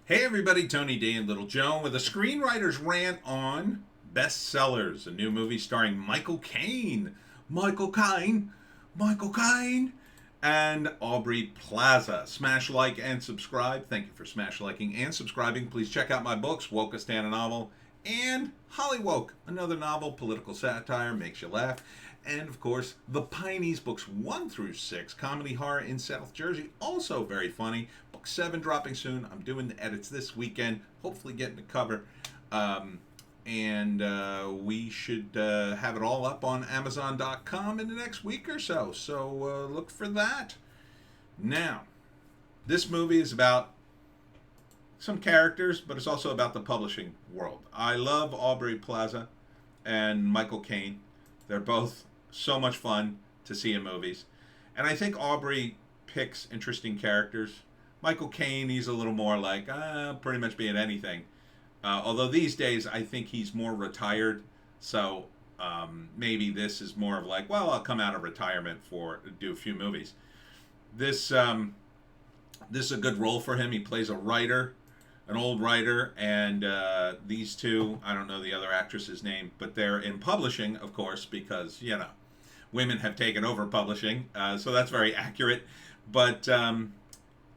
Hey everybody, Tony D and Little Joan with a Screenwriter's Rant on Bestsellers, a new movie starring Michael Caine, Michael Caine, Michael Caine, and Aubrey Plaza. Smash like and subscribe. Thank you for smash liking and subscribing. Please check out my books, Wokistan, a novel, and Hollywoke, another novel, political satire, makes you laugh. And of course, the Pineys, books 1 through 6, comedy horror in South Jersey, also very funny. Book 7 dropping soon. I'm doing the edits this weekend, hopefully getting the cover. And we should have it all up on Amazon.com in the next week or so. So look for that. Now, this movie is about some characters, but it's also about the publishing world. I love Aubrey Plaza and Michael Caine. They're both so much fun to see in movies. And I think Aubrey picks interesting characters. Michael Caine, he's a little more like, pretty much being anything. Although these days, I think he's more retired. So maybe this is more of like, well, I'll come out of retirement for do a few movies. This is a good role for him. He plays a writer, an old writer, and these two, I don't know the other actress's name, but they're in publishing, of course, because, women have taken over publishing, so that's very accurate. But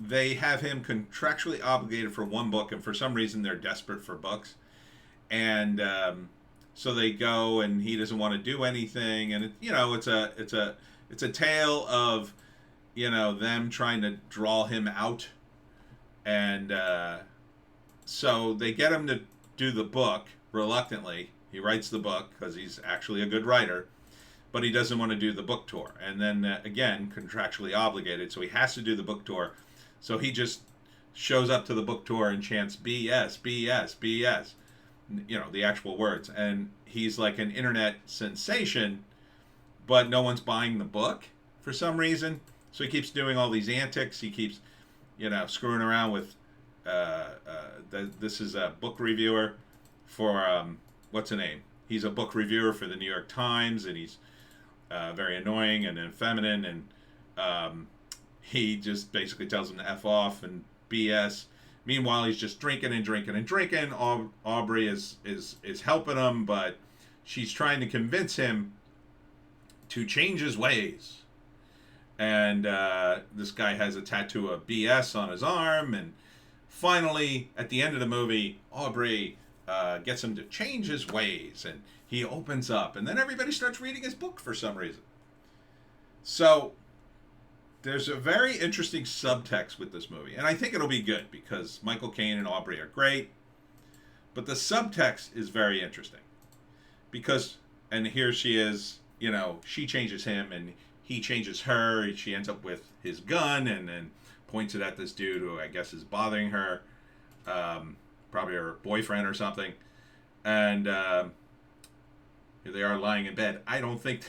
they have him contractually obligated for one book, and for some reason they're desperate for books. And so they go, and he doesn't want to do anything, and it's a tale of them trying to draw him out, and so they get him to do the book reluctantly. He writes the book because he's actually a good writer, but he doesn't want to do the book tour. And then again, contractually obligated, so he has to do the book tour. So he just shows up to the book tour and chants BS, BS, BS, the actual words. And he's like an internet sensation, but no one's buying the book for some reason. So he keeps doing all these antics. He keeps, screwing around with. This is a book reviewer for what's the name? He's a book reviewer for the New York Times, and he's very annoying and feminine, and he just basically tells him to F off and BS. Meanwhile, he's just drinking and drinking and drinking. Aubrey is helping him, but she's trying to convince him to change his ways. And this guy has a tattoo of BS on his arm, and finally, at the end of the movie, Aubrey gets him to change his ways, and he opens up, and then everybody starts reading his book for some reason. So there's a very interesting subtext with this movie, and I think it'll be good because Michael Caine and Aubrey are great, but the subtext is very interesting because, and here she is, she changes him, and he changes her. She ends up with his gun, and then points it at this dude who I guess is bothering her, probably her boyfriend or something. And here they are lying in bed. I don't think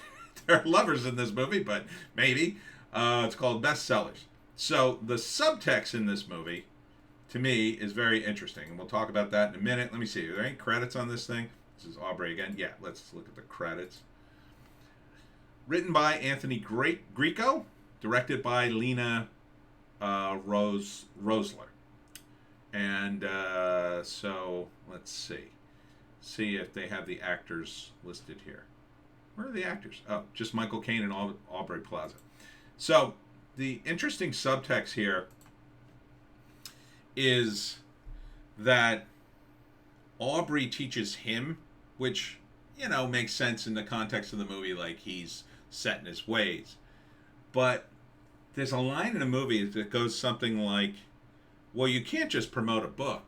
they're lovers in this movie, but maybe. It's called Bestsellers. So the subtext in this movie, to me, is very interesting, and we'll talk about that in a minute. Let me see. Are there any credits on this thing? This is Aubrey again. Yeah, let's look at the credits. Written by Anthony Greco, directed by Lena Rosler. And so let's see if they have the actors listed here. Where are the actors? Oh, just Michael Caine and Aubrey Plaza. So the interesting subtext here is that Aubrey teaches him, which makes sense in the context of the movie, like he's set in his ways. But there's a line in the movie that goes something like, well, you can't just promote a book.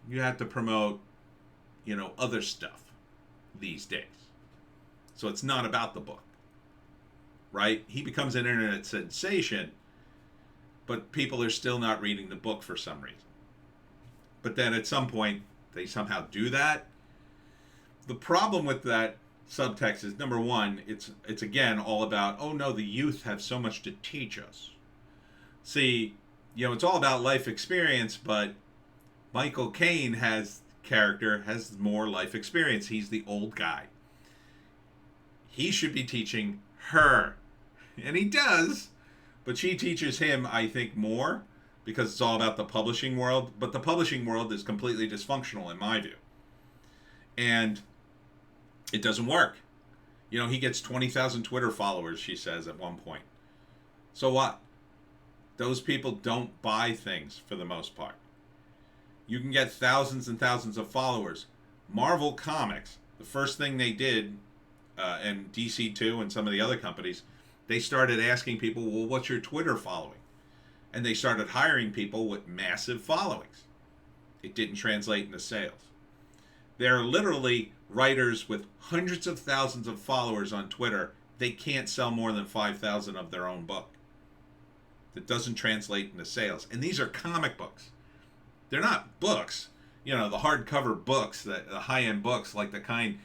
You have to promote, other stuff these days. So it's not about the book, right? He becomes an internet sensation, but people are still not reading the book for some reason. But then at some point, they somehow do that. The problem with that subtext is, number one, it's again all about, oh no, the youth have so much to teach us. See, it's all about life experience, but Michael Caine has more life experience. He's the old guy. He should be teaching her, and he does, but she teaches him, I think, more because it's all about the publishing world. But the publishing world is completely dysfunctional in my view. And it doesn't work. You know, he gets 20,000 Twitter followers, she says at one point. So what? Those people don't buy things for the most part. You can get thousands and thousands of followers. Marvel Comics, the first thing they did, and DC2 and some of the other companies, they started asking people, well, what's your Twitter following? And they started hiring people with massive followings. It didn't translate into sales. There are literally writers with hundreds of thousands of followers on Twitter. They can't sell more than 5,000 of their own book. That doesn't translate into sales. And these are comic books. They're not books. You know, the hardcover books, the high-end books like the kind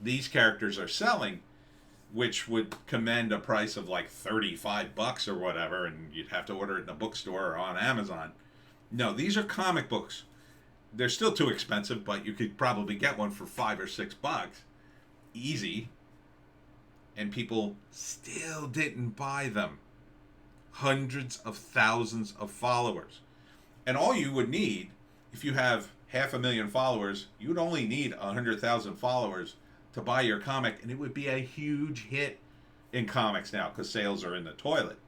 these characters are selling, which would command a price of like $35 or whatever, and you'd have to order it in a bookstore or on Amazon. No, these are comic books. They're still too expensive, but you could probably get one for $5 or $6. Easy. And people still didn't buy them. Hundreds of thousands of followers. And all you would need, if you have 500,000 followers, you would only need 100,000 followers to buy your comic, and it would be a huge hit in comics now because sales are in the toilet.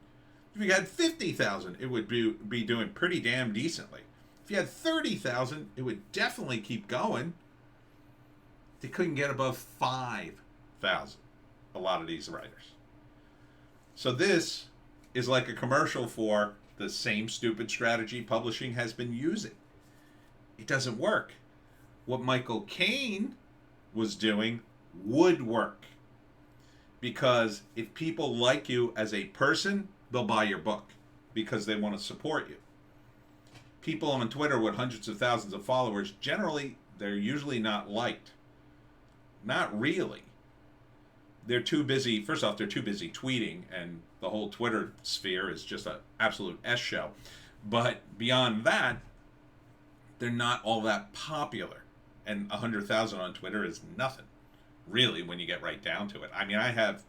If you had 50,000, it would be doing pretty damn decently. If you had 30,000, it would definitely keep going. They couldn't get above 5,000, a lot of these writers. So this is like a commercial for the same stupid strategy publishing has been using. It doesn't work. What Michael Caine was doing would work. Because if people like you as a person, they'll buy your book because they want to support you. People on Twitter with hundreds of thousands of followers, generally, they're usually not liked. Not really. They're too busy. First off, they're too busy tweeting, and the whole Twitter sphere is just an absolute S show. But beyond that, they're not all that popular. And 100,000 on Twitter is nothing, really, when you get right down to it. I mean, I have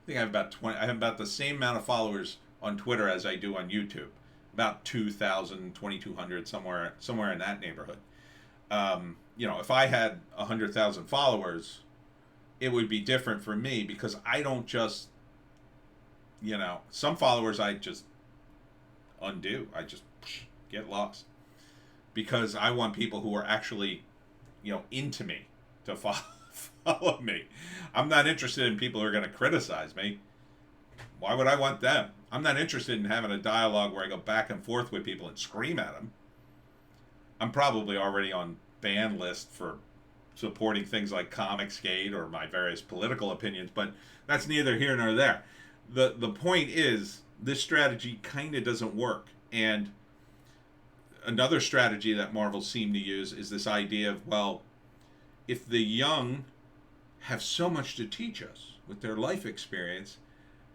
about the same amount of followers on Twitter as I do on YouTube. About 2,000, 2,200, somewhere in that neighborhood. If I had 100,000 followers, it would be different for me because I don't just, some followers I just undo. I just get lost because I want people who are actually, into me to follow me. I'm not interested in people who are going to criticize me. Why would I want them? I'm not interested in having a dialogue where I go back and forth with people and scream at them. I'm probably already on ban list for supporting things like Comicsgate or my various political opinions, but that's neither here nor there. The point is, this strategy kind of doesn't work. And another strategy that Marvel seemed to use is this idea of, well, if the young have so much to teach us with their life experience,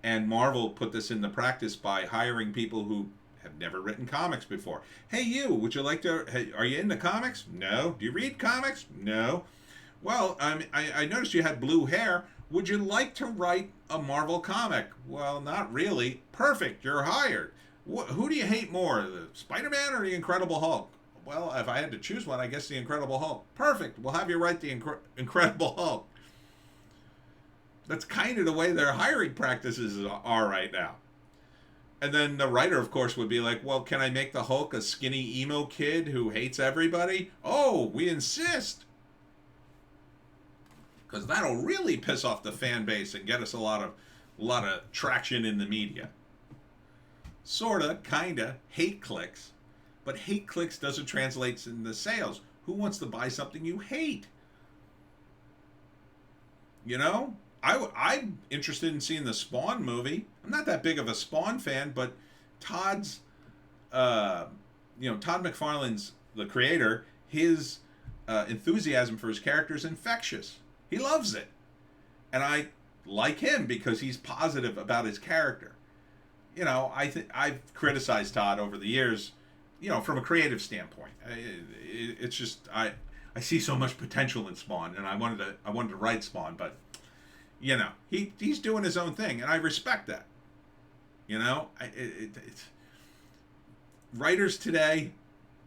and Marvel put this into practice by hiring people who have never written comics before. Hey, would you like to, are you into comics? No. Do you read comics? No. Well, I noticed you had blue hair. Would you like to write a Marvel comic? Well, not really. Perfect. You're hired. Who do you hate more, the Spider-Man or the Incredible Hulk? Well, if I had to choose one, I guess the Incredible Hulk. Perfect. We'll have you write the Incredible Hulk. That's kind of the way their hiring practices are right now. And then the writer, of course, would be like, well, can I make the Hulk a skinny emo kid who hates everybody? Oh, we insist. Because that'll really piss off the fan base and get us a lot of traction in the media. Sorta, kinda, hate clicks. But hate clicks doesn't translate into sales. Who wants to buy something you hate? I'm interested in seeing the Spawn movie. I'm not that big of a Spawn fan, but Todd McFarlane's the creator. His enthusiasm for his character is infectious. He loves it, and I like him because he's positive about his character. I've criticized Todd over the years, from a creative standpoint. It's just I see so much potential in Spawn, and I wanted to write Spawn, but. He's doing his own thing, and I respect that. writers today,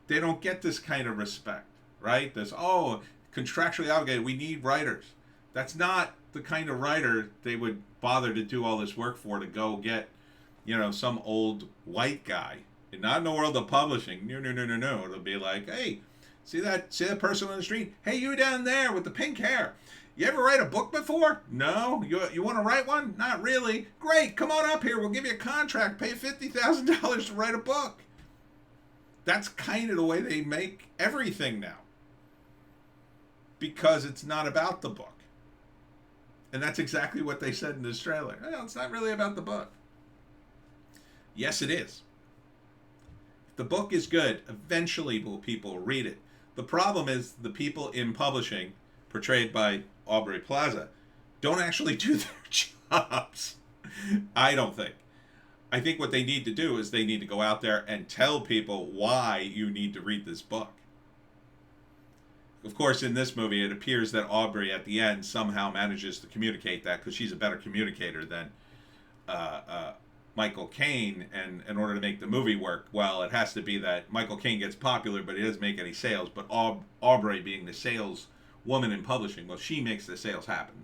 they don't get this kind of respect, right? This, oh, contractually obligated, we need writers. That's not the kind of writer they would bother to do all this work for, to go get, some old white guy. And not in the world of publishing. No, no, no, no, no. It'll be like, hey, see that person on the street? Hey, you down there with the pink hair. You ever write a book before? No? You want to write one? Not really. Great, come on up here. We'll give you a contract. Pay $50,000 to write a book. That's kind of the way they make everything now. Because it's not about the book. And that's exactly what they said in this trailer. Well, it's not really about the book. Yes, it is. If the book is good, eventually people will read it. The problem is the people in publishing, portrayed by Aubrey Plaza, don't actually do their jobs. I don't think. I think what they need to do is they need to go out there and tell people why you need to read this book. Of course, in this movie, it appears that Aubrey, at the end, somehow manages to communicate that, because she's a better communicator than Michael Caine. And in order to make the movie work, well, it has to be that Michael Caine gets popular, but he doesn't make any sales. But Aubrey, being the sales woman in publishing, well, she makes the sales happen.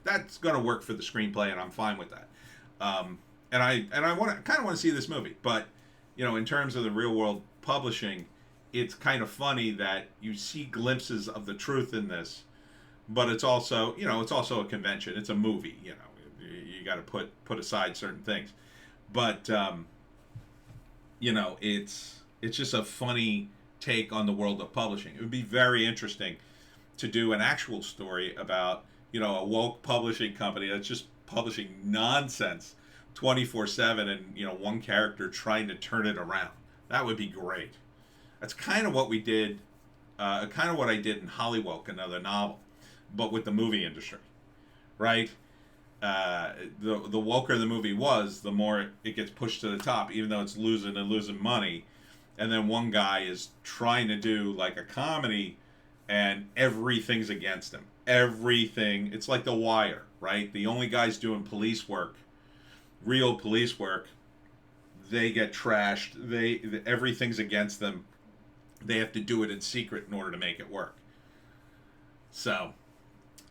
That's going to work for the screenplay, and I'm fine with that. And I kind of want to see this movie, but in terms of the real world publishing, it's kind of funny that you see glimpses of the truth in this, but it's also a convention. It's a movie. You got to put aside certain things, but it's just a funny take on the world of publishing. It would be very interesting to do an actual story about a woke publishing company that's just publishing nonsense 24/7, and one character trying to turn it around. That would be great. That's kind of what we did, kind of what I did in Hollywoke, another novel, but with the movie industry, right? The woker the movie was, the more it gets pushed to the top, even though it's losing money. And then one guy is trying to do like a comedy, and everything's against him. Everything. It's like The Wire, right? The only guys doing police work, real police work, they get trashed. Everything's against them. They have to do it in secret in order to make it work. So,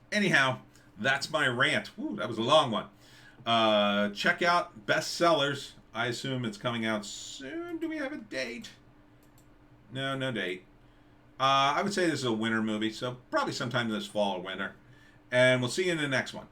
anyhow, that's my rant. Woo, that was a long one. Check out Bestsellers. I assume it's coming out soon. Do we have a date? No date. I would say this is a winter movie, so probably sometime this fall or winter. And we'll see you in the next one.